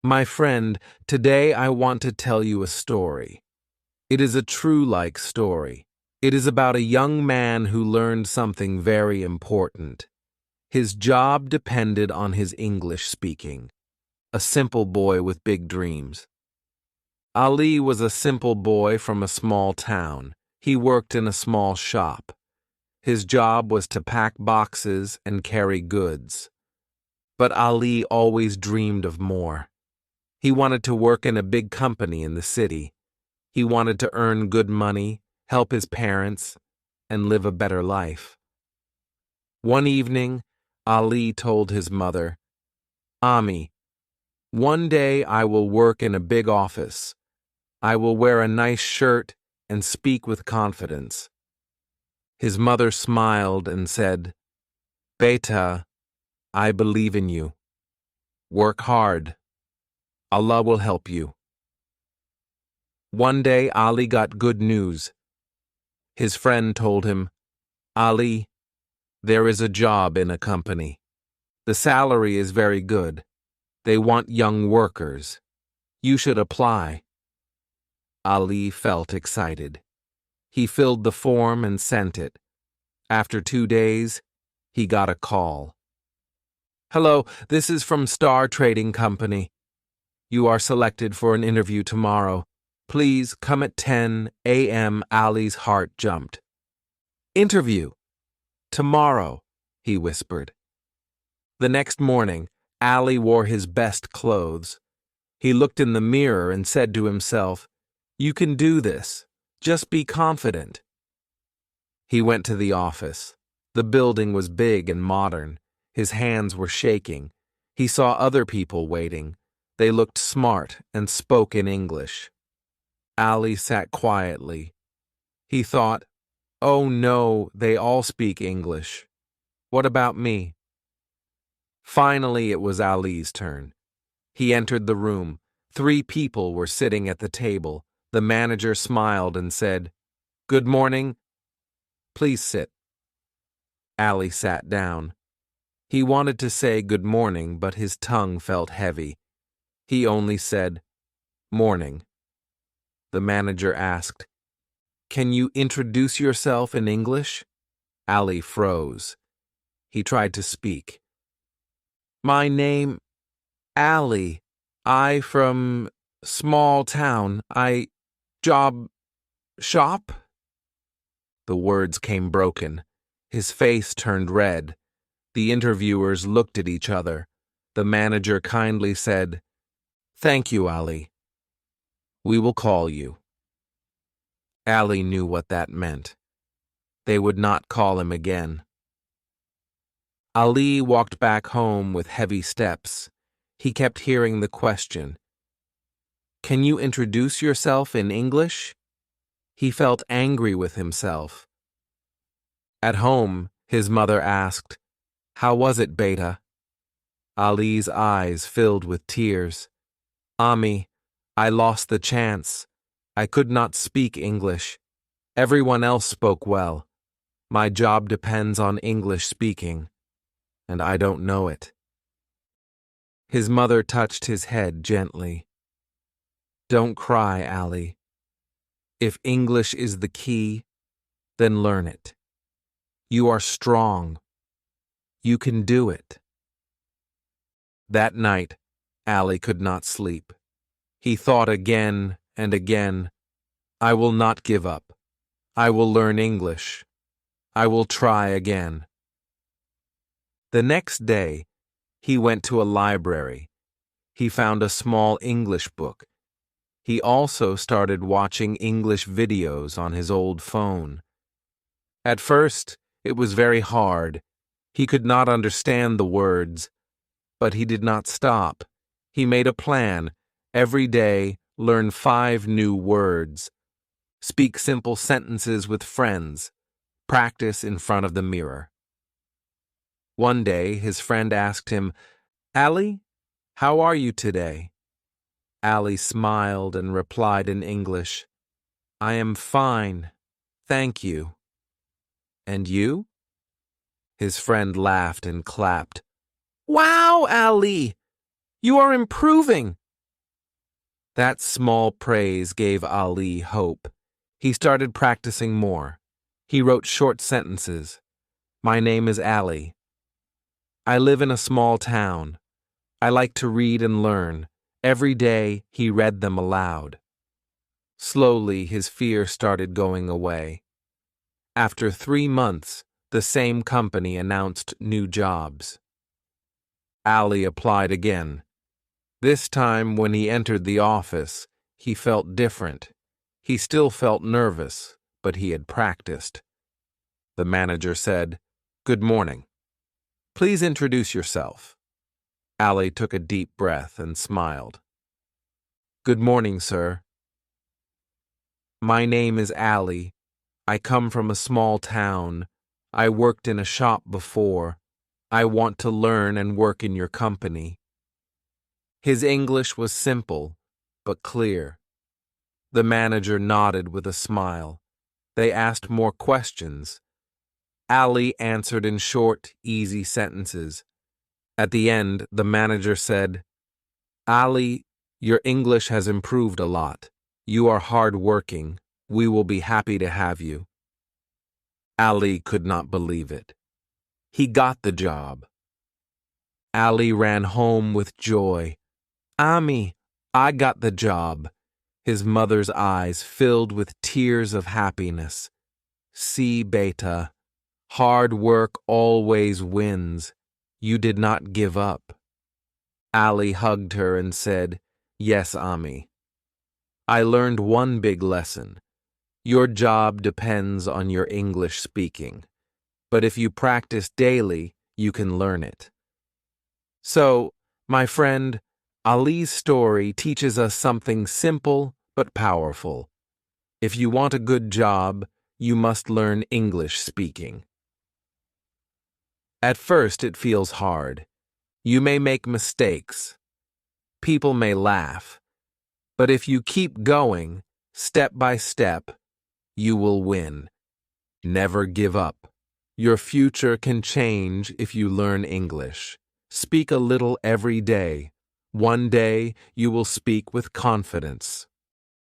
My friend, today I want to tell you a story. It is a true-like story. It is about a young man who learned something very important. His job depended on his English speaking. A simple boy with big dreams. Ali was a simple boy from a small town. He worked in a small shop. His job was to pack boxes and carry goods. But Ali always dreamed of more. He wanted to work in a big company in the city. He wanted to earn good money, help his parents, and live a better life. One evening, Ali told his mother, "Ami, one day I will work in a big office. I will wear a nice shirt and speak with confidence." His mother smiled and said, "Beta, I believe in you. Work hard. Allah will help you." One day Ali got good news. His friend told him, "Ali, there is a job in a company. The salary is very good. They want young workers. You should apply." Ali felt excited. He filled the form and sent it. After 2 days, he got a call. "Hello, this is from Star Trading Company. You are selected for an interview tomorrow. Please come at 10 a.m. Ali's heart jumped. "Interview? Tomorrow," he whispered. The next morning, Ali wore his best clothes. He looked in the mirror and said to himself, "You can do this. Just be confident." He went to the office. The building was big and modern. His hands were shaking. He saw other people waiting. They looked smart and spoke in English. Ali sat quietly. He thought, "Oh no, they all speak English. What about me?" Finally, it was Ali's turn. He entered the room. 3 people were sitting at the table. The manager smiled and said, "Good morning. Please sit." Ali sat down. He wanted to say good morning, but his tongue felt heavy. He only said, "Morning." The manager asked, "Can you introduce yourself in English?" Ali froze. He tried to speak. "My name, Ali. I from small town. I job shop?" The words came broken. His face turned red. The interviewers looked at each other. The manager kindly said, "Thank you, Ali. We will call you." Ali knew what that meant. They would not call him again. Ali walked back home with heavy steps. He kept hearing the question, "Can you introduce yourself in English?" He felt angry with himself. At home, his mother asked, "How was it, Beta?" Ali's eyes filled with tears. "Ami, I lost the chance. I could not speak English. Everyone else spoke well. My job depends on English speaking, and I don't know it." His mother touched his head gently. "Don't cry, Ali. If English is the key, then learn it. You are strong. You can do it." That night, Ali could not sleep. He thought again and again, "I will not give up. I will learn English. I will try again." The next day, he went to a library. He found a small English book. He also started watching English videos on his old phone. At first, it was very hard. He could not understand the words, but he did not stop. He made a plan. Every day, learn 5 new words. Speak simple sentences with friends. Practice in front of the mirror. One day, his friend asked him, "Ali, how are you today?" Ali smiled and replied in English, "I am fine, thank you." "And you?" His friend laughed and clapped. "Wow, Ali! You are improving. That small praise gave Ali hope. He started practicing more. He wrote short sentences. My name is Ali. I live in a small town. I like to read and learn. Every day, he read them aloud. Slowly, his fear started going away. After 3 months, the same company announced new jobs. Ali applied again. This time, when he entered the office, he felt different. He still felt nervous, but he had practiced. The manager said, "Good morning. Please introduce yourself." Ali took a deep breath and smiled. "Good morning, sir. My name is Ali. I come from a small town. I worked in a shop before. I want to learn and work in your company." His English was simple, but clear. The manager nodded with a smile. They asked more questions. Ali answered in short, easy sentences. At the end, the manager said, "Ali, your English has improved a lot. You are hard-working. We will be happy to have you." Ali could not believe it. He got the job. Ali ran home with joy. "Ami, I got the job." His mother's eyes filled with tears of happiness. "See, beta, hard work always wins. You did not give up." Ali hugged her and said, "Yes, Ami. I learned one big lesson. Your job depends on your English speaking. But if you practice daily, you can learn it." So, my friend, Ali's story teaches us something simple but powerful. If you want a good job, you must learn English speaking. At first, it feels hard. You may make mistakes. People may laugh. But if you keep going, step by step, you will win. Never give up. Your future can change if you learn English. Speak a little every day. One day, you will speak with confidence.